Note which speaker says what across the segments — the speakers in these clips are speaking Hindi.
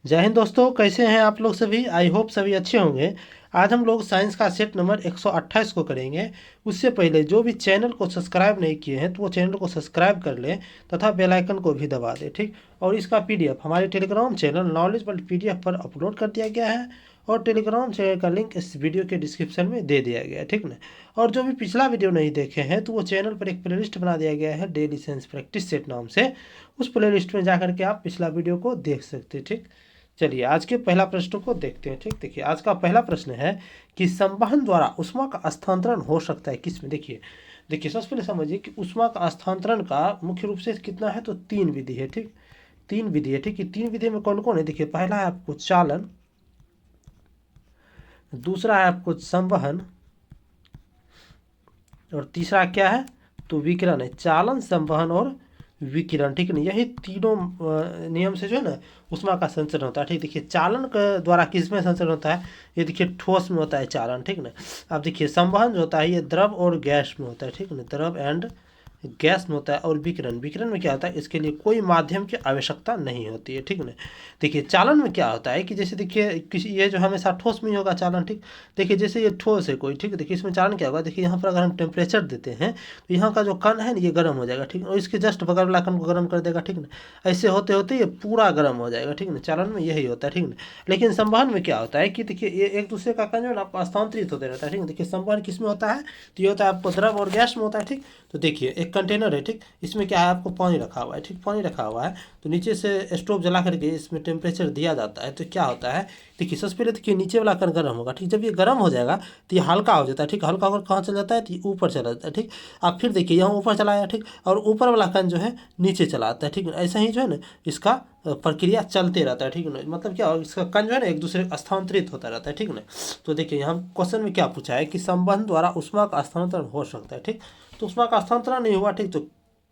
Speaker 1: जय हिंद दोस्तों, कैसे हैं आप लोग सभी। आई होप सभी अच्छे होंगे। आज हम लोग साइंस का सेट नंबर 128 को करेंगे। उससे पहले जो भी चैनल को सब्सक्राइब नहीं किए हैं तो वो चैनल को सब्सक्राइब कर लें तथा बेल आइकन को भी दबा दें, ठीक। और इसका पीडीएफ हमारे Telegram channel knowledge world PDF पर अपलोड कर दिया गया है और टेलीग्राम चैनल का लिंक इस वीडियो के डिस्क्रिप्शन में दे दिया गया है, ठीक ना। और जो भी पिछला वीडियो नहीं देखे हैं तो वो चैनल पर एक प्लेलिस्ट बना दिया गया है डेली साइंस प्रैक्टिस सेट नाम से। उस प्लेलिस्ट में जाकर के आप पिछला वीडियो को देख सकते हैं, ठीक। चलिए आज के पहला प्रश्न को देखते हैं, ठीक। देखिए आज का पहला प्रश्न है कि संवहन द्वारा ऊष्मा का स्थानांतरण हो सकता है किसमें। देखिए देखिए सबसे पहले समझिए कि ऊष्मा का स्थानांतरण का मुख्य रूप से कितना है, तो तीन विधि है, ठीक। तीन विधि है, ठीक। तीन विधि में कौन कौन है, देखिए पहला है आपको चालन, दूसरा है आपको संवहन और तीसरा क्या है, तो विकिरण है। चालन, संवहन और विकिरण, ठीक है ना। यही तीनों नियम से जो है ना ऊष्मा का संचरण होता है, ठीक। देखिए चालन के द्वारा किस में संचरण होता है, ये देखिए ठोस में होता है चालन, ठीक ना। अब देखिए संवहन जो होता है ये द्रव और गैस में होता है, ठीक ना। द्रव एंड गैस में होता है। और विकिरण, विकिरण में क्या होता है, इसके लिए कोई माध्यम की आवश्यकता नहीं होती है, ठीक ना। देखिए चालन में क्या होता है कि जैसे देखिए किसी ये जो हमेशा ठोस में ही होगा चालन, ठीक। देखिए जैसे ये ठोस है कोई, ठीक। देखिए इसमें चालन क्या होगा, देखिए यहाँ पर अगर हम टेम्परेचर देते हैं तो यहाँ का जो कण है ना ये गर्म हो जाएगा, ठीक। और इसके जस्ट बगल वाला कण को गर्म कर देगा, ठीक ना। ऐसे होते होते ये पूरा गर्म हो जाएगा, ठीक ना। चालन में यही होता है, ठीक ना। लेकिन संवहन में क्या होता है कि देखिए ये एक दूसरे का कण जो है ना आपको स्थानांतरित होते रहता है, ठीक। देखिए संवहन किस में होता है, तो ये होता है आपको द्रव और गैस में होता है, ठीक। तो देखिए एक कंटेनर है, ठीक। इसमें क्या है, आपको पानी रखा हुआ है, ठीक। पानी रखा हुआ है तो नीचे से स्टोव जला करके इसमें टेम्परेचर दिया जाता है तो क्या होता है, देखिए सबसे पहले देखिए नीचे वाला कण गर्म होगा, ठीक। जब ये गर्म हो जाएगा तो ये हल्का हो जाता है, ठीक। हल्का होकर कहाँ चला जाता है, तो ये ऊपर चला जाता है, ठीक। अब फिर देखिए यहाँ ऊपर चला आया, ठीक। और ऊपर वाला कण जो है नीचे चला आता है, ठीक। ऐसा ही जो है ना इसका प्रक्रिया चलते रहता है, ठीक ना। मतलब क्या होगा, इसका कण जो है ना एक दूसरे स्थानांतरित होता रहता है, ठीक ना। तो देखिए यहाँ क्वेश्चन में क्या पूछा है कि संवहन द्वारा ऊष्मा का स्थानांतरण हो सकता है, ठीक। तो ऊष्मा का स्थानांतरण नहीं हुआ, ठीक। तो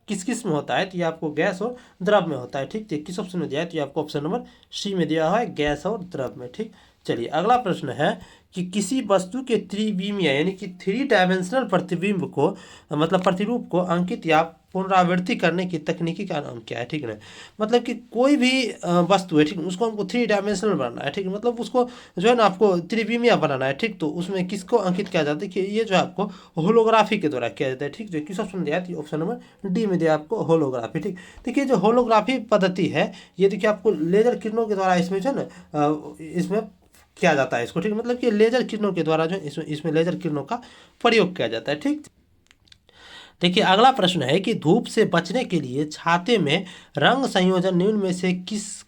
Speaker 1: किस किस में होता है, तो ये आपको गैस और द्रव में होता है, ठीक। तो किस ऑप्शन में दिया है, तो ये आपको ऑप्शन नंबर सी में दिया हुआ है, गैस और द्रव में, ठीक। चलिए अगला प्रश्न है कि किसी वस्तु के त्रिविमीय यानी कि थ्री डायमेंशनल प्रतिबिंब को मतलब प्रतिरूप को अंकित या पुनरावृत्ति करने की तकनीकी का नाम क्या है, ठीक है। मतलब कि कोई भी वस्तु है, ठीक, उसको हमको थ्री डायमेंशनल बनाना है, ठीक। मतलब उसको जो है ना आपको त्रिविमीय बनाना है, ठीक। तो उसमें किसको अंकित किया जाता है कि ये जो है आपको होलोग्राफी के द्वारा किया जाता है, ठीक। जो किस ऑप्शन दिया है, ऑप्शन नंबर डी में दिया आपको होलोग्राफी, ठीक। देखिए जो होलोग्राफी पद्धति है ये देखिए आपको लेजर किरणों के द्वारा इसमें जो है ना इसमें किया जाता है इसको, ठीक। मतलब कि लेजर किरणों के द्वारा जो है इसमें लेजर किरणों का प्रयोग किया जाता है, ठीक। देखिए अगला प्रश्न है कि धूप से बचने के लिए छाते में रंग संयोजन निम्न में से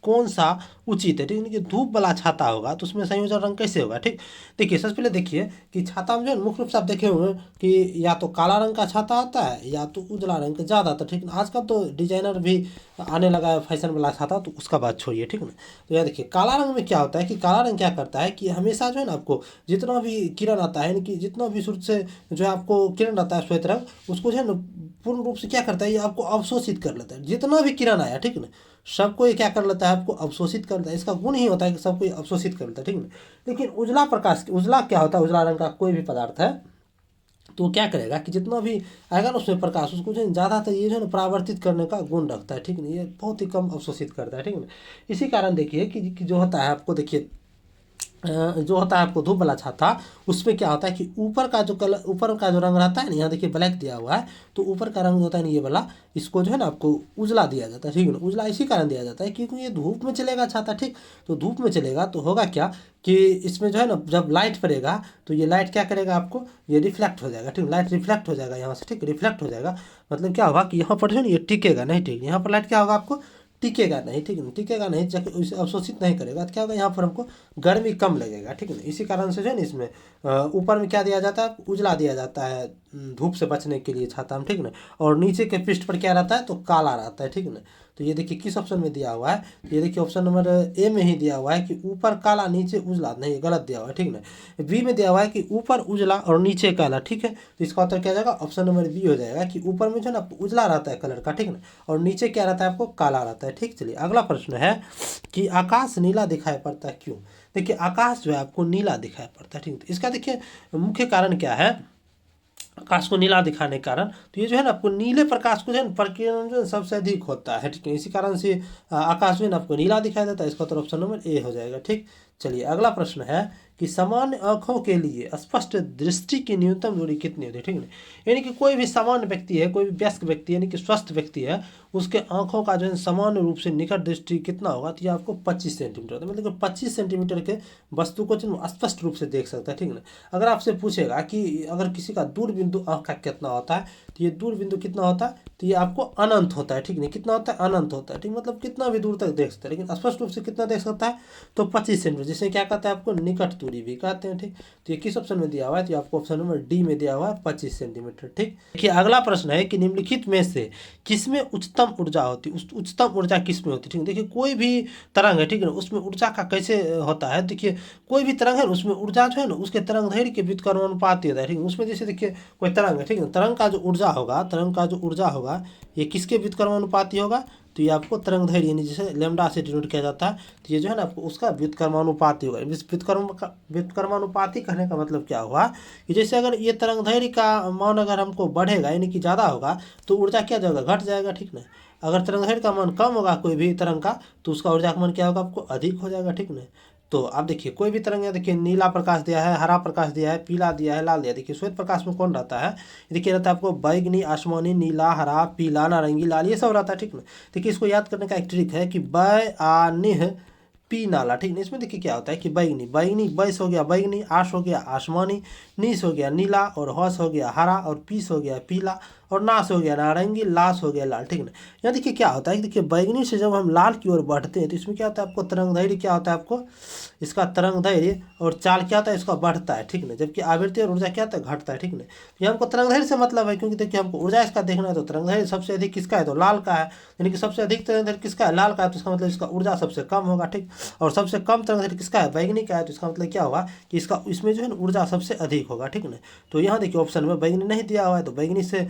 Speaker 1: कौन सा उचित है, ठीक है। कि धूप वाला छाता होगा तो उसमें संयोजन रंग कैसे होगा, ठीक। देखिए सबसे पहले देखिए कि छाता में जो है मुख्य रूप से आप देखे होंगे कि या तो काला रंग का छाता आता है या तो उजला रंग का ज़्यादा आता है, ठीक। आजकल तो डिजाइनर भी आने लगा है फैशन वाला छाता, तो उसका बात छोड़िए, ठीक ना। तो यह देखिए काला रंग में क्या होता है कि काला रंग क्या करता है कि हमेशा जो है ना आपको जितना भी किरण आता है यानी कि जितना भी सूर्य से जो है आपको किरण आता है श्वेत रंग उसको जो है ना पूर्ण रूप से क्या करता है, ये आपको अवशोषित कर लेता है। जितना भी किरण आया, ठीक ना, सबको ये क्या कर लेता है, आपको अवशोषित कर लेता है। इसका गुण ही होता है कि सबको अवशोषित कर लेता है, ठीक ना। लेकिन उजला प्रकाश, उजला क्या होता है, उजला रंग का कोई भी पदार्थ है तो क्या करेगा कि जितना भी आएगा ना उसमें प्रकाश उसको जो है ज़्यादातर ये जो है ना परावर्तित करने का गुण रखता है, ठीक ना। ये बहुत ही कम अवशोषित करता है, ठीक ना। इसी कारण देखिए कि जो होता है आपको देखिए जो होता है आपको धूप वाला छाता उसमें क्या होता है कि ऊपर का जो कलर ऊपर का जो रंग रहता है ना, यहाँ देखिए ब्लैक दिया हुआ है तो ऊपर का रंग होता है ना ये वाला, इसको जो है ना आपको उजला दिया जाता है, ठीक है ना। उजला इसी कारण दिया जाता है क्योंकि ये धूप में चलेगा छाता, ठीक। तो धूप में चलेगा तो होगा क्या कि इसमें जो है ना जब लाइट पड़ेगा तो ये लाइट क्या करेगा, आपको ये रिफ्लेक्ट हो जाएगा, ठीक। लाइट रिफ्लेक्ट हो जाएगा यहाँ से, ठीक, रिफ्लेक्ट हो जाएगा। मतलब क्या होगा कि यहाँ पर जो है ना ये टिकेगा नहीं, ठीक। यहाँ पर लाइट क्या होगा आपको टिकेगा नहीं, ठीक है। टिकेगा नहीं, जाके उसे अवशोषित नहीं करेगा तो क्या होगा यहाँ पर हमको गर्मी कम लगेगा, ठीक है ना। इसी कारण से जो है ना इसमें ऊपर में क्या दिया जाता है, उजला दिया जाता है धूप से बचने के लिए छाता में, ठीक ना। और नीचे के पृष्ठ पर क्या रहता है, तो काला रहता है, ठीक ना। तो ये देखिए किस ऑप्शन में दिया हुआ है, तो ये देखिए ऑप्शन नंबर ए में ही दिया हुआ है कि ऊपर काला नीचे उजला, नहीं गलत दिया हुआ है, ठीक ना। बी में दिया हुआ है कि ऊपर उजला और नीचे काला, ठीक है। तो इसका उत्तर क्या जाएगा, ऑप्शन नंबर बी हो जाएगा कि ऊपर में जो है ना उजला रहता है कलर का, ठीक ना, और नीचे क्या रहता है आपको काला रहता है, ठीक। चलिए अगला प्रश्न है कि आकाश नीला दिखाई पड़ता है क्यों। देखिए आकाश जो है आपको नीला दिखाई पड़ता है, ठीक। तो इसका देखिए मुख्य कारण क्या है, आकाश को नीला दिखाने के कारण, तो ये जो है ना आपको नीले प्रकाश को जो है ना प्रकीर्णन जो है सबसे अधिक होता है, ठीक है। इसी कारण से आकाश जो है ना आपको नीला दिखाई देता है। इसका उत्तर ऑप्शन नंबर ए हो जाएगा, ठीक। चलिए अगला प्रश्न है कि सामान्य आंखों के लिए स्पष्ट दृष्टि की न्यूनतम दूरी कितनी होती है, ठीक है। यानी कि कोई भी सामान्य व्यक्ति है, कोई भी वयस्क व्यक्ति यानी कि स्वस्थ व्यक्ति है, उसके आंखों का जो है सामान्य रूप से निकट दृष्टि कितना होगा, तो ये आपको 25 सेंटीमीटर होता है। मतलब 25 सेंटीमीटर के वस्तु को जो स्पष्ट रूप से देख सकता है, ठीक है ना। अगर आपसे पूछेगा कि अगर किसी का दूर बिंदु आंख का कितना होता है, तो ये दूर बिंदु कितना होता है, तो ये आपको अनंत होता है, ठीक नहीं। कितना होता है, अनंत होता है, ठीक। मतलब कितना भी दूर तक देख सकता है, लेकिन स्पष्ट रूप से कितना देख सकता है, तो 25 सेंटीमीटर, जिसे क्या कहते हैं आपको निकट दूरी भी कहते हैं, ठीक। तो ये किस ऑप्शन में दिया हुआ है, तो आपको ऑप्शन नंबर डी में दिया हुआ है 25 सेंटीमीटर, ठीक। देखिए अगला प्रश्न है कि निम्नलिखित में से किसमें उच्चतम ऊर्जा होती है, उच्चतम ऊर्जा किसमें होती है, ठीक है। देखिए कोई भी तरंग है, ठीक है ना, उसमें ऊर्जा का कैसे होता है, देखिए कोई भी तरंग है उसमें ऊर्जा जो है ना उसके तरंग दैर्घ्य के व्युत्क्रमानुपाती होता है, ठीक है। उसमें जैसे देखिए कोई तरंग है, ठीक है, तरंग का जो ऊर्जा होगा, तरंग का जो ऊर्जा होगा ये किसके व्युत्क्रमानुपाती होगा, तो ये आपको तरंग दैर्घ्य यानी जैसे लैम्डा से डिनोट किया जाता है, तो ये जो है ना आपको उसका व्युत्क्रमानुपाती होगा। इस व्युत्क्रमानुपाती कहने का मतलब क्या हुआ कि जैसे अगर ये तरंग दैर्घ्य का मान अगर हमको बढ़ेगा यानी कि ज़्यादा होगा, तो ऊर्जा क्या जाएगा, घट जाएगा, ठीक ना। अगर तरंग दैर्घ्य का मान कम होगा कोई भी तरंग का, तो उसका ऊर्जा का मान क्या होगा, आपको अधिक हो जाएगा, ठीक ना। तो आप देखिए कोई भी तरंग है, देखिए नीला प्रकाश दिया है, हरा प्रकाश दिया है, पीला दिया है, लाल दिया है। देखिए श्वेत प्रकाश में कौन रहता है, देखिए रहता है आपको बैगनी, आसमानी, नीला, हरा, पीला, नारंगी, लाल, ये सब रहता है, ठीक ना। देखिए इसको याद करने का एक ट्रिक है कि बै आ निह पी नाला, ठीक ना। इसमें देखिए क्या होता है कि बैगनी, बैगनी बैस हो गया बैगनी, आश हो गया आसमानी, नीस हो गया नीला, और हौस हो गया हरा, और पीस हो गया पीला, और नाश हो गया नारंगी, लाश हो गया लाल, ठीक ना। यहाँ देखिए क्या होता है, देखिए बैगनी से जब हम लाल की ओर बढ़ते हैं तो इसमें क्या होता है, आपको तरंग दैर्घ्य क्या होता है, आपको इसका तरंग दैर्घ्य और चाल क्या होता है, इसका बढ़ता है, ठीक ना। जबकि आवृत्ति और ऊर्जा क्या होता है, घटता है, ठीक ना। ये हमको तरंग दैर्घ्य से मतलब है, क्योंकि देखिए हमको ऊर्जा इसका देखना है, तो तरंग दैर्घ्य सबसे अधिक किसका है, तो लाल का है। यानी कि सबसे अधिक तरंग दैर्घ्य किसका है, लाल का है, तो इसका मतलब इसका ऊर्जा सबसे कम होगा, ठीक। और सबसे कम तरंग दैर्घ्य किसका है, बैगनी का है, तो इसका मतलब क्या होगा कि इसका इसमें जो है ना ऊर्जा सबसे अधिक होगा, ठीक ना। तो यहाँ देखिए ऑप्शन में बैगनी नहीं दिया हुआ है, तो बैगनी से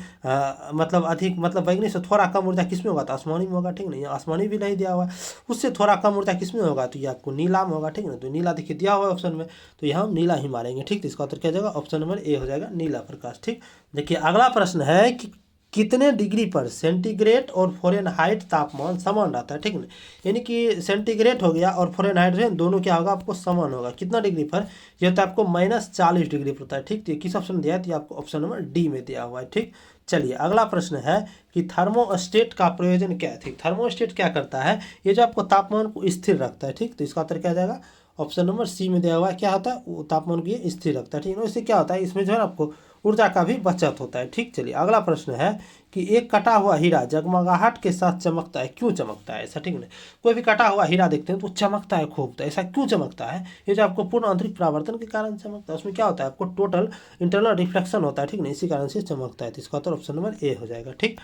Speaker 1: मतलब अधिक, मतलब बैगनी से थोड़ा कम ऊर्जा किसमें होगा, तो आसमानी में होगा, ठीक ना। यहाँ आसमानी भी नहीं दिया हुआ है, उससे थोड़ा कम ऊर्जा किसमें होगा, तो ये आपको नीला में होगा, ठीक ना। तो नीला देखिए दिया हुआ है ऑप्शन में, तो यहाँ हम नीला ही मारेंगे, ठीक। तो इसका उत्तर क्या हो जाएगा, ऑप्शन नंबर ए हो जाएगा, नीला प्रकाश, ठीक। देखिए अगला प्रश्न है कि कितने डिग्री पर सेंटीग्रेड और फ़ारेनहाइट तापमान समान रहता है, ठीक ना। यानी कि सेंटीग्रेड हो गया और फ़ारेनहाइट जो है दोनों क्या होगा, आपको समान होगा। कितना डिग्री पर, ये होता है आपको -40 डिग्री पर होता है, ठीक। तो ये किस ऑप्शन में दिया है, तो ये आपको ऑप्शन नंबर डी में दिया हुआ है, ठीक। चलिए अगला प्रश्न है कि थर्मोस्टेट का प्रयोजन क्या है, ठीक। थर्मोस्टेट क्या करता है, ये जो आपको तापमान को स्थिर रखता है, ठीक। तो इसका उत्तर क्या आ जाएगा, ऑप्शन नंबर सी में दिया हुआ है, क्या होता है, वो तापमान को ये स्थिर रखता है, ठीक है। इससे क्या होता है, इसमें जो है आपको ऊर्जा का भी बचत होता है, ठीक। चलिए अगला प्रश्न है कि एक कटा हुआ हीरा जगमगाहट के साथ चमकता है, क्यों चमकता है ऐसा, ठीक ना। कोई भी कटा हुआ हीरा देखते हैं तो चमकता है खूब, तो ऐसा क्यों चमकता है, ये जो आपको पूर्ण आंतरिक परावर्तन के कारण चमकता है। उसमें क्या होता है, आपको टोटल इंटरनल रिफ्लेक्शन होता है, ठीक ना, इसी कारण से चमकता है। तो इसका उत्तर ऑप्शन नंबर ए हो जाएगा, ठीक।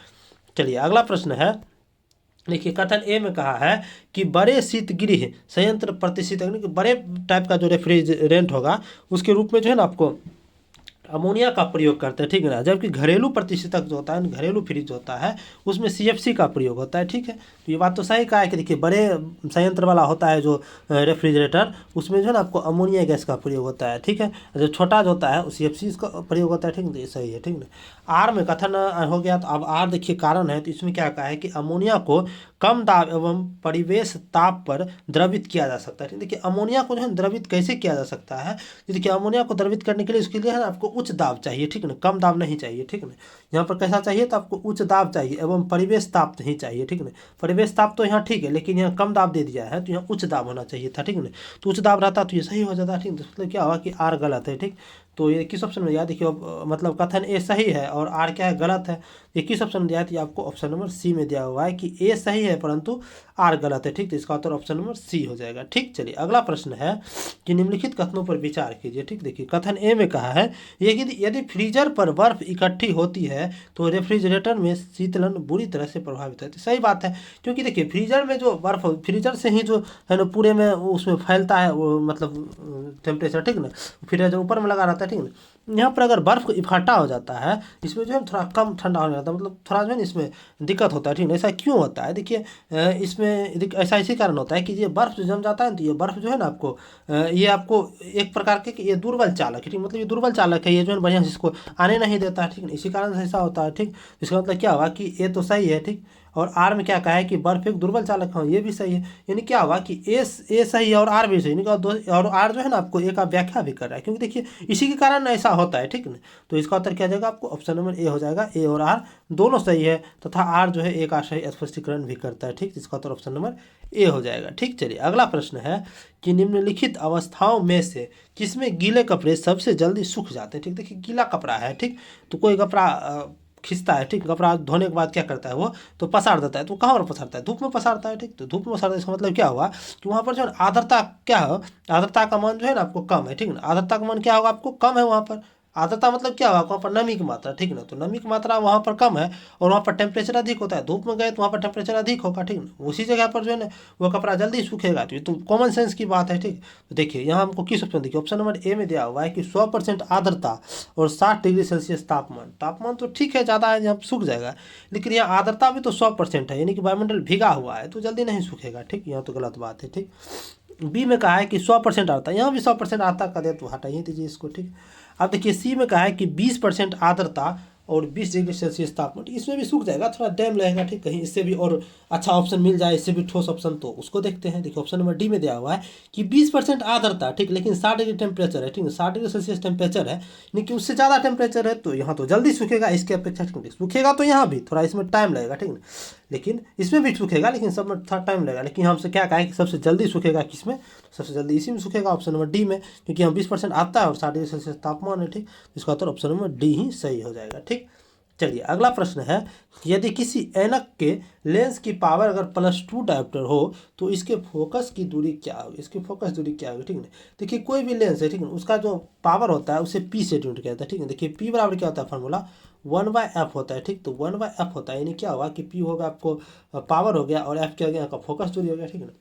Speaker 1: चलिए अगला प्रश्न है, देखिए कथन ए में कहा है कि बड़े शीतगृह संयंत्र प्रतिष्ठित, यानी कि बड़े टाइप का जो रेफ्रिजरेंट होगा उसके रूप में जो है ना आपको अमोनिया का प्रयोग करते हैं, ठीक है ना। जबकि घरेलू प्रतिष्ठितक जो होता है, घरेलू फ्रिज होता है, उसमें सीएफसी का प्रयोग होता है, ठीक है। तो ये बात तो सही कहा है कि देखिए बड़े संयंत्र वाला होता है जो रेफ्रिजरेटर, उसमें जो है ना आपको अमोनिया गैस का प्रयोग होता है, ठीक है। जो छोटा जो होता है वो सीएफसी का प्रयोग होता है, ठीक है। तो ये सही है, ठीक ना। आर में कथन हो गया, तो अब आर देखिए कारण है, तो इसमें क्या कहा है कि अमोनिया को कम दाब एवं परिवेश ताप पर द्रवित किया जा सकता है, ठीक। देखिए अमोनिया को जो है द्रवित कैसे किया जा सकता है, तो देखिए अमोनिया को द्रवित करने के लिए उसके लिए है ना आपको उच्च दाब चाहिए, ठीक है ना, कम दाब नहीं चाहिए, ठीक है ना। यहाँ पर कैसा चाहिए, तो आपको उच्च दाब चाहिए एवं परिवेश ताप नहीं चाहिए, ठीक है ना। परिवेश ताप तो यहाँ ठीक है, लेकिन यहाँ कम दाब दे दिया है, तो यहाँ उच्च दाब होना चाहिए था, ठीक है ना। तो उच्च दाब रहता तो ये सही हो जाता, ठीक है। तो मतलब क्या हुआ कि आर गलत है, ठीक। तो ये किस ऑप्शन में दिया, देखिए मतलब कथन ए सही है और आर क्या है, गलत है। ये किस ऑप्शन में दिया है, तो आपको ऑप्शन नंबर सी में दिया हुआ है कि ए सही है परंतु आर गलत है, ठीक। तो इसका उत्तर ऑप्शन नंबर सी हो जाएगा, ठीक। चलिए अगला प्रश्न है कि निम्नलिखित कथनों पर विचार कीजिए, ठीक। देखिए कथन ए में कहा है यदि फ्रीजर पर बर्फ इकट्ठी होती है तो रेफ्रिजरेटर में शीतलन बुरी तरह से प्रभावित है। तो सही बात है, क्योंकि देखिए फ्रीजर में जो बर्फ, फ्रीजर से ही जो है ना पूरे में उसमें फैलता है वो मतलब टेम्परेचर, ठीक ना। फ्रीजर ऊपर में लगा रहता है, ठीक है ना। यहाँ पर अगर बर्फ़ इकट्ठा हो जाता है, इसमें जो है थोड़ा कम ठंडा हो जाता है, मतलब थोड़ा जो है ना इसमें दिक्कत होता है, ठीक है। ऐसा क्यों होता है, देखिए इसमें ऐसा इसी कारण होता है कि ये बर्फ़ जो जम जाता है ना, तो ये बर्फ़ जो है ना आपको ये आपको एक प्रकार के कि ये दुर्बल चालक है, ठीक, मतलब ये दुर्बल चालक है, ये जो है बढ़िया से इसको आने नहीं देता है, ठीक है। इसी कारण से ऐसा होता है, ठीक। इसका मतलब क्या हुआ कि ये तो सही है, ठीक। और आर में क्या कहा है कि बर्फ एक दुर्बल चालक, हाँ ये भी सही है। यानी क्या हुआ कि ए सही है और आर भी सही, यानी कि और आर जो है ना आपको एक आप व्याख्या भी कर रहा है, क्योंकि देखिए इसी के कारण ऐसा होता है, ठीक है। तो इसका उत्तर क्या जाएगा आपको, ऑप्शन नंबर ए हो जाएगा। ए और आर दोनों सही है, तथा आर जो है एक आशय स्पष्टीकरण भी करता है, ठीक। इसका उत्तर ऑप्शन नंबर ए हो जाएगा, ठीक। चलिए अगला प्रश्न है कि निम्नलिखित अवस्थाओं में से किसमें गीले कपड़े सबसे जल्दी सूख जाते हैं, ठीक। देखिए गीला कपड़ा है, ठीक, तो कोई कपड़ा खींचता है, ठीक, कपड़ा धोने के बाद क्या करता है वो, तो पसार देता है, तो कहाँ पर पसारता है, धूप में पसारता है, ठीक। तो धूप में पसारता है, इसका मतलब क्या हुआ कि वहाँ पर जो है आर्द्रता क्या है, आर्द्रता का मान जो है ना आपको कम है, ठीक ना। आर्द्रता का मान क्या होगा आपको, कम है वहाँ पर। आर्द्रता मतलब क्या होगा, वहाँ पर नमी की मात्रा, ठीक ना, तो नमी की मात्रा वहाँ पर कम है और वहाँ पर टेम्परेचर अधिक होता है। धूप में गए तो वहाँ पर टेम्परेचर अधिक होगा, ठीक ना। उसी जगह पर जो है ना वो कपड़ा जल्दी सूखेगा, तो ये तो कॉमन सेंस की बात है, ठीक। तो देखिए यहाँ हमको किस ऑप्शन, देखिए ऑप्शन नंबर ए में दिया हुआ है कि 100% आर्द्रता और 60 डिग्री सेल्सियस तापमान। तापमान तो ठीक है ज़्यादा है, यहाँ सूख जाएगा, लेकिन यहाँ आर्द्रता भी तो 100% है, यानी कि वायुमंडल भीगा हुआ है, तो जल्दी नहीं सूखेगा, ठीक। यहाँ तो गलत बात है, ठीक। बी में कहा है कि 100% आर्द्रता, यहाँ भी 100% आर्द्रता का दे तो हटाइए दीजिए इसको, ठीक। अब देखिए सी में कहा है कि 20% आर्द्रता और 20 डिग्री सेल्सियस तापमान, इसमें भी सूख जाएगा, थोड़ा टाइम लगेगा, ठीक। कहीं इससे भी और अच्छा ऑप्शन मिल जाए, इससे भी ठोस ऑप्शन, तो उसको देखते हैं। देखिए ऑप्शन नंबर डी में दिया हुआ है कि 20% आर्द्रता, ठीक, लेकिन 60 डिग्री टेम्परेचर है, ठीक है, 60 डिग्री सेल्सियस टेम्परेचर है, यानी कि उससे ज़्यादा टेम्परेचर है, तो यहाँ तो जल्दी सूखेगा इसके अपेक्षा, ठीक। सूखेगा तो यहाँ भी थोड़ा इसमें टाइम लगेगा, ठीक ना, लेकिन इसमें भी सूखेगा, लेकिन सब में थोड़ा टाइम लगेगा। लेकिन हमसे क्या कहा है कि सबसे जल्दी सूखेगा किसमें, तो सबसे जल्दी इसी में सूखेगा, ऑप्शन नंबर डी में, क्योंकि हम 20% आता है और 60 डिग्री सेल्सियस तापमान है, ठीक। इसका उत्तर ऑप्शन नंबर डी ही सही हो जाएगा, ठीक। चलिए अगला प्रश्न है कि यदि किसी ऐनक के लेंस की पावर अगर +2 डायोप्टर हो तो इसके फोकस की दूरी क्या होगी, इसकी फोकस दूरी क्या होगी, ठीक है। देखिए कोई भी लेंस है, ठीक है, उसका जो पावर होता है उसे पी से डिनोट किया जाता है, ठीक है। देखिए पी बराबर क्या होता है, फार्मूला 1/f होता है, ठीक। तो 1/f होता है, यानी क्या होगा कि पी होगा आपको पावर हो गया और एफ क्या हो गया आपका फोकस दूरी हो गया, ठीक है ना।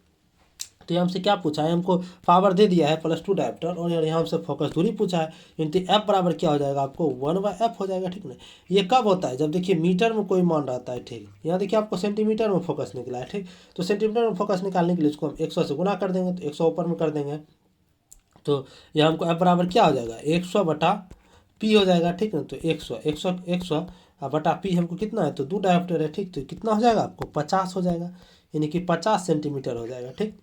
Speaker 1: तो ये हमसे क्या पूछा है, हमको पावर दे दिया है +2 डायोप्टर और यहाँ हमसे फोकस दूरी पूछा है, यानी एफ बराबर क्या हो जाएगा आपको 1/f हो जाएगा, ठीक ना। ये कब होता है, जब देखिए मीटर में कोई मान रहता है, ठीक। यहाँ देखिए आपको सेंटीमीटर में फोकस निकला है, ठीक। तो सेंटीमीटर में फोकस निकालने के लिए इसको हम 100 से गुना कर देंगे, तो 100 ऊपर में कर देंगे, तो यहाँ हमको एफ बराबर क्या हो जाएगा 100 बटा पी हो जाएगा, ठीक ना। तो 100 बटा पी हमको कितना है, तो 2 डायोप्टर है, ठीक। तो कितना हो जाएगा आपको 50 हो जाएगा, यानी कि 50 सेंटीमीटर हो जाएगा, ठीक।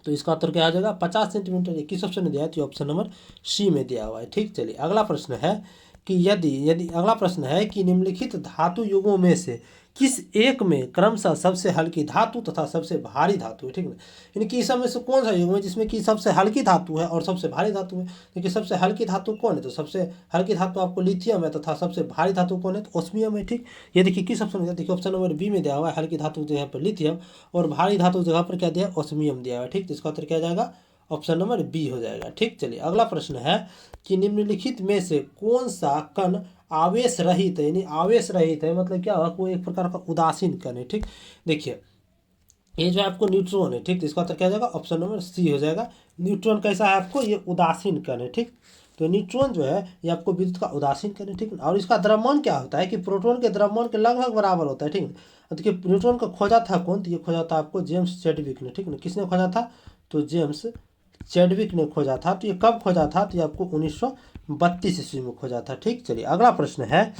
Speaker 1: तो इसका उत्तर क्या आ जाएगा 50 सेंटीमीटर। ये किस ऑप्शन में दिया है, तो ऑप्शन नंबर सी में दिया हुआ है, ठीक। चलिए अगला प्रश्न है कि यदि यदि अगला प्रश्न है कि निम्नलिखित धातु युगों में से किस एक में क्रमशः सबसे हल्की धातु तथा सबसे भारी धातु है, ठीक है। यानी कि इस में से कौन सा युग है जिसमें कि सबसे हल्की धातु है और सबसे भारी धातु है। देखिए सबसे हल्की धातु कौन है, तो सबसे हल्की धातु आपको लिथियम है, तथा सबसे भारी धातु कौन है, तो ओस्मियम है, ठीक। ये देखिए किस ऑप्शन में, देखिए ऑप्शन नंबर बी में दिया हुआ है, हल्की धातु जगह पर लिथियम और भारी धातु जगह पर क्या दिया है, ओस्मियम दिया हुआ है, ठीक। तो इसका उत्तर क्या जाएगा, ऑप्शन नंबर बी हो जाएगा, ठीक। चलिए अगला प्रश्न है कि निम्नलिखित में से कौन सा कण आवेश रहित है, यानी आवेश रहित है मतलब क्या होगा, कोई एक प्रकार का उदासीन कण है, ठीक। देखिए ये जो आपको न्यूट्रॉन है, ठीक। तो इसका उत्तर क्या जाएगा, ऑप्शन नंबर सी हो जाएगा। न्यूट्रॉन कैसा है आपको, ये उदासीन कण है, ठीक। तो न्यूट्रॉन जो है ये आपको विद्युत का उदासीन कण है, ठीक। और इसका द्रव्यमान क्या होता है कि प्रोटॉन के द्रव्यमान के लगभग बराबर होता है, ठीक। देखिए न्यूट्रॉन का खोजा था कौन, तो ये खोजा था आपको जेम्स चैडविक ने, ठीक ना। किसने खोजा था, तो जेम्स चैडविक ने खोजा था। तो ये कब खोजा था, तो ये आपको 1932 ईस्वी में खोजा था, ठीक। चलिए अगला प्रश्न है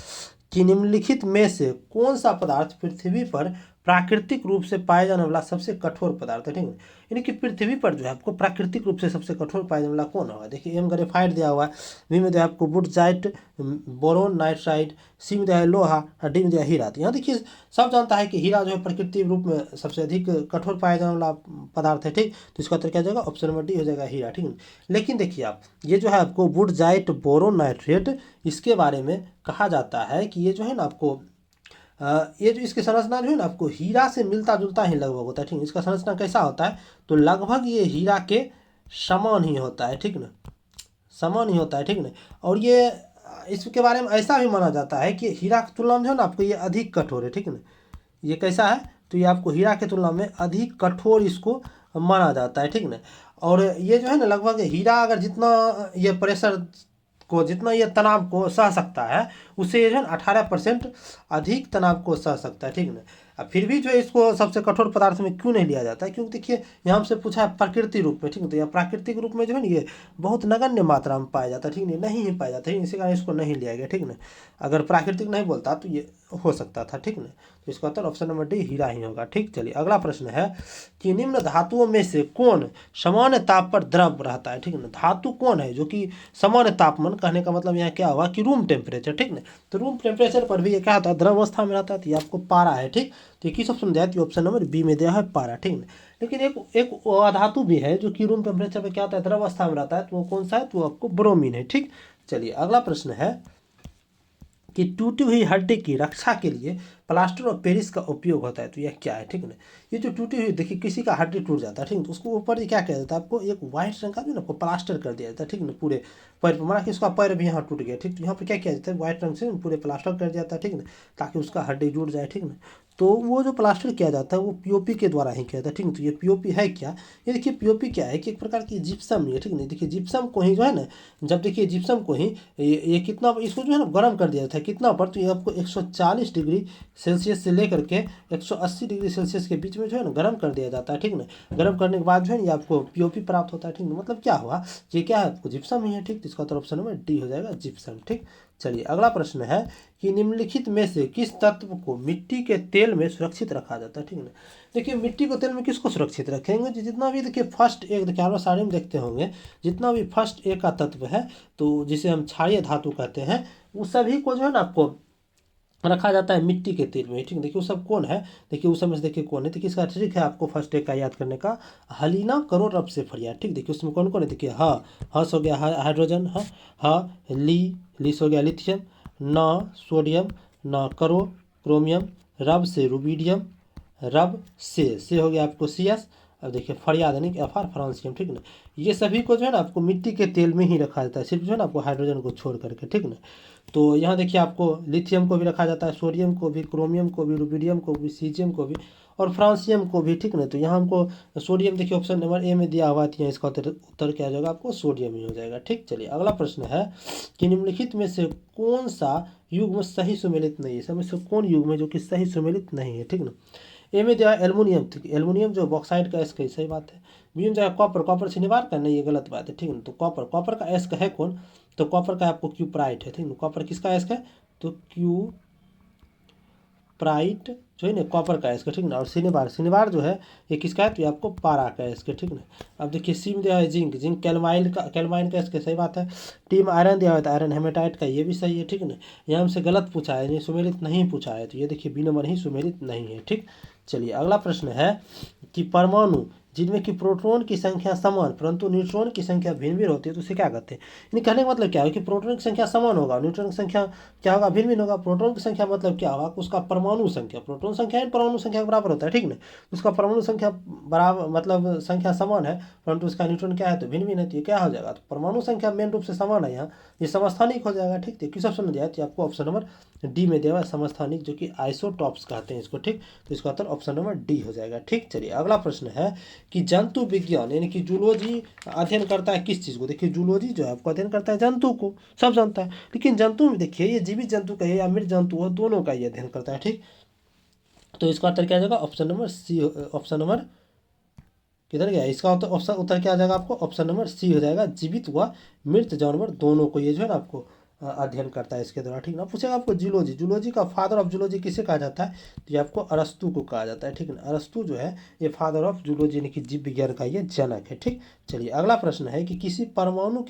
Speaker 1: कि निम्नलिखित में से कौन सा पदार्थ पृथ्वी पर प्राकृतिक रूप से पाए जाने वाला सबसे कठोर पदार्थ है, ठीक है। यानी कि पृथ्वी पर जो है आपको प्राकृतिक रूप से सबसे कठोर पाए जाने वाला कौन होगा, देखिए एम ग्रेफाइट दिया हुआ है, बी में दिया आपको बुटजाइट बोरोन नाइट्राइड, सी में दिया है लोहा और डी में दिया हीरा। तो यहाँ देखिए सब जानता है कि हीरा जो है प्राकृतिक रूप में सबसे अधिक कठोर पाया जाने वाला पदार्थ है, ठीक। तो इसका उत्तर क्या हो जाएगा, ऑप्शन नंबर डी हो जाएगा हीरा, ठीक है। लेकिन देखिए आप ये जो है आपको बुटजाइट बोरोन नाइट्रेट, इसके बारे में कहा जाता है कि ये जो है ना आपको ये जो इसकी संरचना जो है ना आपको हीरा से मिलता जुलता ही लगभग होता है, ठीक। इसका संरचना कैसा होता है, तो लगभग ये हीरा के समान ही होता है, ठीक ना, समान ही होता है, ठीक ना। और ये इसके बारे में ऐसा भी माना जाता है कि हीरा की तुलना में जो है ना आपको ये अधिक कठोर है, ठीक ना। ये कैसा है, तो ये आपको हीरा की तुलना में अधिक कठोर इसको माना जाता है, ठीक ना। और ये जो है ना लगभग हीरा अगर जितना ये प्रेशर को जितना ये तनाव को सह सकता है उससे ये जो है 18% अधिक तनाव को सह सकता है, ठीक ना। अब फिर भी जो है इसको सबसे कठोर पदार्थ में क्यों नहीं लिया जाता है, क्योंकि देखिए यहाँ हमसे पूछा है प्रकृति रूप में, ठीक है, तो यह प्राकृतिक रूप में जो है ना ये बहुत नगण्य मात्रा में पाया जाता है, ठीक नहीं ही पाया जाता है, इसी कारण इसको नहीं लिया गया, ठीक ना। अगर प्राकृतिक नहीं बोलता तो ये हो सकता था, ठीक ना। तो इसका उत्तर ऑप्शन नंबर डी हीरा ही होगा, ठीक। चलिए अगला प्रश्न है कि निम्न धातुओं में से कौन सामान्य ताप पर द्रव रहता है, ठीक ना। धातु कौन है जो कि सामान्य तापमान, कहने का मतलब यहाँ क्या हुआ कि रूम टेम्परेचर, ठीक ना। तो रूम टेम्परेचर पर भी ये क्या होता है, द्रव अवस्था में रहता है, तो ये आपको पारा है, ठीक। तो ये किस ऑप्शन में दिया है, तो ऑप्शन नंबर बी में दिया है पारा, ठीक ना। लेकिन एक अधातु भी है जो कि रूम टेम्परेचर पर क्या होता है, द्रव अवस्था में रहता है, तो वो कौन सा है, तो वो आपको ब्रोमीन है, ठीक। चलिए अगला प्रश्न है कि टूटी हुई हड्डी की रक्षा के लिए प्लास्टर ऑफ पेरिस का उपयोग होता है, तो यह क्या है, ठीक ना। ये जो टूटी हुई, देखिए किसी का हड्डी टूट जाता है, ठीक है, तो उसको ऊपर क्या किया जाता है, आपको एक व्हाइट रंग का जो ना आपको प्लास्टर कर दिया जाता है, ठीक ना, पूरे पैर पर। माना कि उसका पैर भी यहाँ टूट गया, ठीक, तो यहाँ पर क्या किया जाता है, व्हाइट रंग से पूरे प्लास्टर कर दिया जाता है, ठीक ना, ताकि उसका हड्डी जुड़ जाए, ठीक ना। तो वो जो प्लास्टर किया जाता है वो पीओपी के द्वारा ही किया जाता है, ठीक है। तो ये पीओपी है क्या, ये देखिए पीओपी क्या है कि एक प्रकार की जिप्सम है, ठीक है। देखिए जिप्सम को ही जो है ना, जब देखिए जिप्सम को ही ये कितना, इसको जो है ना गर्म कर दिया जाता है कितना पर, तो ये आपको 140 डिग्री सेल्सियस से लेकर के 180 डिग्री सेल्सियस के बीच में जो है ना गर्म कर दिया जाता है, ठीक ना। गर्म करने के बाद जो है ना ये आपको पीओपी प्राप्त होता है, ठीक ना। मतलब क्या हुआ, ये क्या है, आपको जिप्सम ही है, ठीक। तो इसका उत्तर ऑप्शन नंबर डी हो जाएगा, जिप्सम, ठीक। चलिए अगला प्रश्न है कि निम्नलिखित में से किस तत्व को मिट्टी के तेल में सुरक्षित रखा जाता है, ठीक है ना। देखिए मिट्टी को तेल में किसको सुरक्षित रखेंगे, जितना भी देखिए फर्स्ट एक, देखिए आप सारे में देखते होंगे जितना भी फर्स्ट एक का तत्व है, तो जिसे हम क्षारीय धातु कहते हैं, वो सभी को जो है ना आपको रखा जाता है मिट्टी के तेल में, ठीक है। देखिए वो सब कौन है, देखिए उस समय से देखिए कौन है, देखिए इसका ट्रिक है आपको फर्स्ट एक का याद करने का, हलीना करो रब से फरियाद, ठीक। देखिए उसमें कौन कौन है, देखिए हाँ, हस हो गया हाइड्रोजन, हाँ हाँ, लीस हो गया लिथियम, ना सोडियम, ना करो क्रोमियम, रब से रुबीडियम, रब से हो गया आपको सी एस। अब देखिए फरियाद यानी कि एफ आर फ्रांसियम, ठीक ना। ये सभी को जो है ना आपको मिट्टी के तेल में ही रखा जाता है, सिर्फ जो है ना आपको हाइड्रोजन को छोड़ करके, ठीक ना। तो यहाँ देखिए आपको लिथियम को भी रखा जाता है, सोडियम को भी, क्रोमियम को भी, रुबिडियम को भी, सीजियम को भी और फ्रांसियम को भी, ठीक ना। तो यहाँ हमको सोडियम देखिए ऑप्शन नंबर ए में दिया हुआ है, तो यहाँ इसका उत्तर क्या हो जाएगा, आपको सोडियम ही हो जाएगा, ठीक। चलिए अगला प्रश्न है कि निम्नलिखित में से कौन सा युग्म सही सुमेलित नहीं है, इसमें से कौन युग्म है जो कि सही सुमेलित नहीं है, ठीक ना। ए में दिया एल्युमिनियम, ठीक, एल्युमिनियम जो बॉक्साइड का एस सही बात है। बी में जाएगा कॉपर, कॉपर शनिवार का नहीं, ये गलत बात है, ठीक है। तो कॉपर का एस का है कौन, तो कॉपर का आपको क्यूप्राइट है, ठीक है। कॉपर किसका एस का है, तो क्यूप्राइट जो है ना कॉपर का इसका, ठीक ना। और शनिवार जो है ये किसका है, तो ये आपको पारा का है इसके, ठीक ना। अब देखिए सी में दिया है जिंक कैलमाइन का इसके सही बात है। टी में आयरन दिया हुआ है, आयरन हेमेटाइट का ये भी सही है, ठीक ना। यहाँ हमसे गलत पूछा है, ये सुमेलित नहीं पूछा है, तो ये देखिए बी नंबर ही सुमेलित नहीं है, ठीक। चलिए अगला प्रश्न है कि परमाणु जिनमें कि प्रोटॉन की संख्या समान परंतु न्यूट्रॉन की संख्या भिन्न भिन्न होती है, तो उसे क्या कहते हैं। यानी कहने का मतलब क्या है कि प्रोटॉन की संख्या समान होगा, न्यूट्रॉन की संख्या क्या होगा, भिन्न भिन्न होगा। प्रोटॉन की संख्या मतलब क्या होगा, उसका परमाणु संख्या, प्रोटॉन संख्या एंड परमाणु संख्या के बराबर होता है, ठीक ना। उसका परमाणु संख्या बराबर मतलब संख्या समान है, परंतु उसका न्यूट्रॉन क्या है, तो भिन्न भिन्न है, तो ये क्या हो जाएगा, तो परमाणु संख्या मेन रूप से समान है, यहाँ ये समस्थानिक हो जाएगा, ठीक। तो किस ऑप्शन में दिया है, तो आपको ऑप्शन नंबर डी में दिया हुआ समस्थानिक, जो कि आइसोटॉप्स कहते हैं इसको, ठीक। तो इसका उत्तर ऑप्शन नंबर डी हो जाएगा, ठीक। चलिए अगला प्रश्न है कि जंतु विज्ञान यानी कि जूलॉजी अध्ययन करता है किस चीज़ को। देखिए जूलॉजी जो है आपको अध्ययन करता है जंतु को, सब जानता है, लेकिन जंतु में देखिए ये जीवित जंतु का या मृत जंतु हो, दोनों का ये अध्ययन करता है, ठीक। तो इसका उत्तर क्या आ जाएगा, option number C, option number किधर गया, इसका उत्तर क्या आ जाएगा, आपको ऑप्शन नंबर सी हो जाएगा, जीवित व मृत जानवर दोनों को ये जो है ना आपको अध्ययन करता है इसके द्वारा, ठीक ना। पूछेगा आपको जूलॉजी का फादर ऑफ जूलॉजी किसे कहा जाता है, तो ये आपको अरस्तु को कहा जाता है, ठीक ना। अरस्तु जो है ये फादर ऑफ जूलॉजी यानी कि जीव विज्ञान का ये जनक है, ठीक। चलिए अगला प्रश्न है कि किसी परमाणु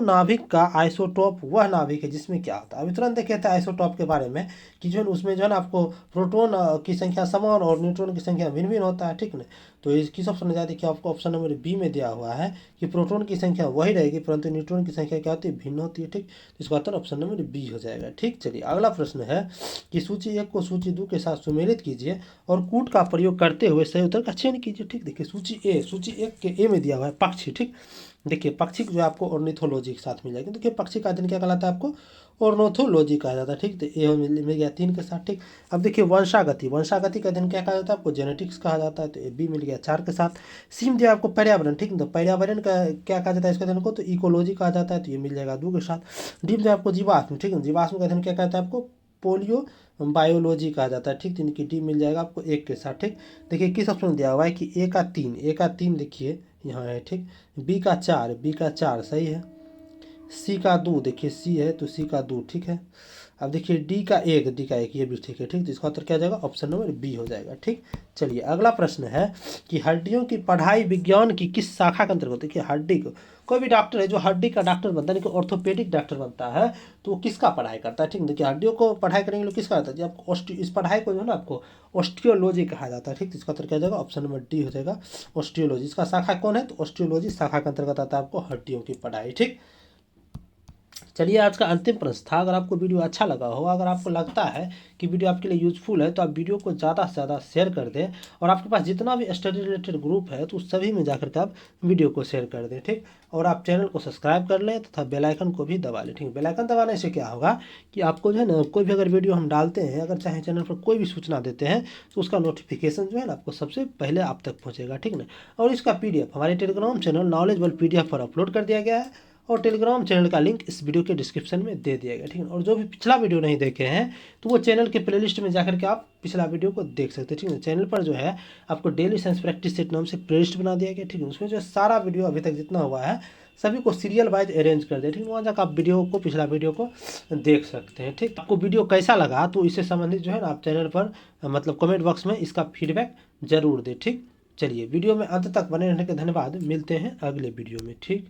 Speaker 1: नाभिक का आइसोटॉप वह नाभिक है जिसमें क्या होता है। अभी तुरंत देखे थे आइसोटॉप के बारे में कि जो है उसमें जो है ना आपको प्रोटॉन की संख्या समान और न्यूट्रॉन की संख्या भिन्न भिन्न होता है, ठीक ना। तो इस किस ऑप्शन में जाए, देखिए आपको ऑप्शन नंबर बी में दिया हुआ है कि प्रोटॉन की संख्या वही रहेगी परंतु न्यूट्रॉन की संख्या क्या होती है, भिन्न होती है, ठीक। तो इसका उत्तर ऑप्शन नंबर बी हो जाएगा, ठीक। चलिए अगला प्रश्न है कि सूची 1 को सूची 2 के साथ सुमेलित कीजिए और कूट का प्रयोग करते हुए सही उत्तर का चयन कीजिए, ठीक। देखिए सूची 1 के ए में दिया हुआ है पक्ष, ठीक। देखिए पक्षिक जो है आपको ऑर्निथोलॉजी के साथ मिल जाएगी। देखिए पक्षी का अध्ययन क्या कहलाता है आपको, ऑर्निथोलॉजी कहा जाता है। ठीक, तो ए मिल गया 3 के साथ। ठीक, अब देखिए वंशागति, वंशागति का अध्ययन क्या कहा जाता है आपको, जेनेटिक्स कहा जाता है। तो ए बी मिल गया 4 के साथ। सी में दिया आपको पर्यावरण। ठीक, तो पर्यावरण का क्या कहा जाता है इसका अध्ययन को, तो इकोलॉजी कहा जाता है। तो ये मिल जाएगा 2 के साथ। डी में दिया आपको जीवाश्म। ठीक है, जीवाश्म का अध्ययन क्या कहता है आपको, पोलियो बायोलॉजी कहा जाता है। ठीक, तो इनकी डी मिल जाएगा आपको 1 के साथ। ठीक, देखिए किस ऑप्शन में दिया हुआ है कि ए का 3 देखिए यहाँ है। ठीक, बी का 4 सही है। सी का 2 देखिए सी है तो सी का 2 ठीक है। अब देखिए डी का 1 ये भी ठीक है। ठीक, तो इसका उत्तर क्या हो जाएगा, ऑप्शन नंबर बी हो जाएगा। ठीक, चलिए अगला प्रश्न है कि हड्डियों की पढ़ाई विज्ञान की किस शाखा के अंतर्गत। देखिए हड्डी को, कोई भी डॉक्टर है जो हड्डी का डॉक्टर बनता है, ऑर्थोपेडिक डॉक्टर बनता है, तो वो किसका पढ़ाई करता है। ठीक, देखिए हड्डियों को पढ़ाई करने के लिए किसका आता है, आपको इस पढ़ाई को जो है ना आपको ऑस्टियोलॉजी कहा जाता है। ठीक, तो इसका उत्तर क्या हो जाएगा, ऑप्शन नंबर डी हो जाएगा, ऑस्टियोलॉजी। इसका शाखा कौन है, तो ऑस्टियोलॉजी शाखा के अंतर्गत आता है आपको हड्डियों की पढ़ाई। ठीक, चलिए आज का अंतिम प्रश्न था। अगर आपको वीडियो अच्छा लगा हो, अगर आपको लगता है कि वीडियो आपके लिए यूजफुल है, तो आप वीडियो को ज़्यादा से ज़्यादा शेयर कर दें। और आपके पास जितना भी स्टडी रिलेटेड ग्रुप है तो उस सभी में जाकर के आप वीडियो को शेयर कर दें। ठीक, और आप चैनल को सब्सक्राइब कर लें तथा बेल आइकन को भी दबा लें। ठीक, बेल आइकन दबाने से क्या होगा कि आपको जो है ना, कोई भी अगर वीडियो हम डालते हैं, अगर चाहे चैनल पर कोई भी सूचना देते हैं, तो उसका नोटिफिकेशन जो है ना आपको सबसे पहले आप तक पहुँचेगा। ठीक ना, और इसका PDF हमारे टेलीग्राम चैनल नॉलेजबल PDF पर अपलोड कर दिया गया है, और टेलीग्राम चैनल का लिंक इस वीडियो के डिस्क्रिप्शन में दे दिया गया। ठीक है, और जो भी पिछला वीडियो नहीं देखे हैं तो वो चैनल के प्लेलिस्ट में जाकर के आप पिछला वीडियो को देख सकते हैं। ठीक है, चैनल पर जो है आपको डेली साइंस प्रैक्टिस सेट नाम से प्लेलिस्ट बना दिया गया। ठीक है, उसमें जो सारा वीडियो अभी तक जितना हुआ है सभी को सीरियल वाइज अरेंज कर दिया। ठीक है, वहाँ जाकर आप वीडियो को, पिछला वीडियो को देख सकते हैं। ठीक, आपको वीडियो कैसा लगा तो इससे संबंधित जो है ना आप चैनल पर मतलब कमेंट बॉक्स में इसका फीडबैक जरूर दें। ठीक, चलिए वीडियो में अंत तक बने रहने के धन्यवाद। मिलते हैं अगले वीडियो में। ठीक।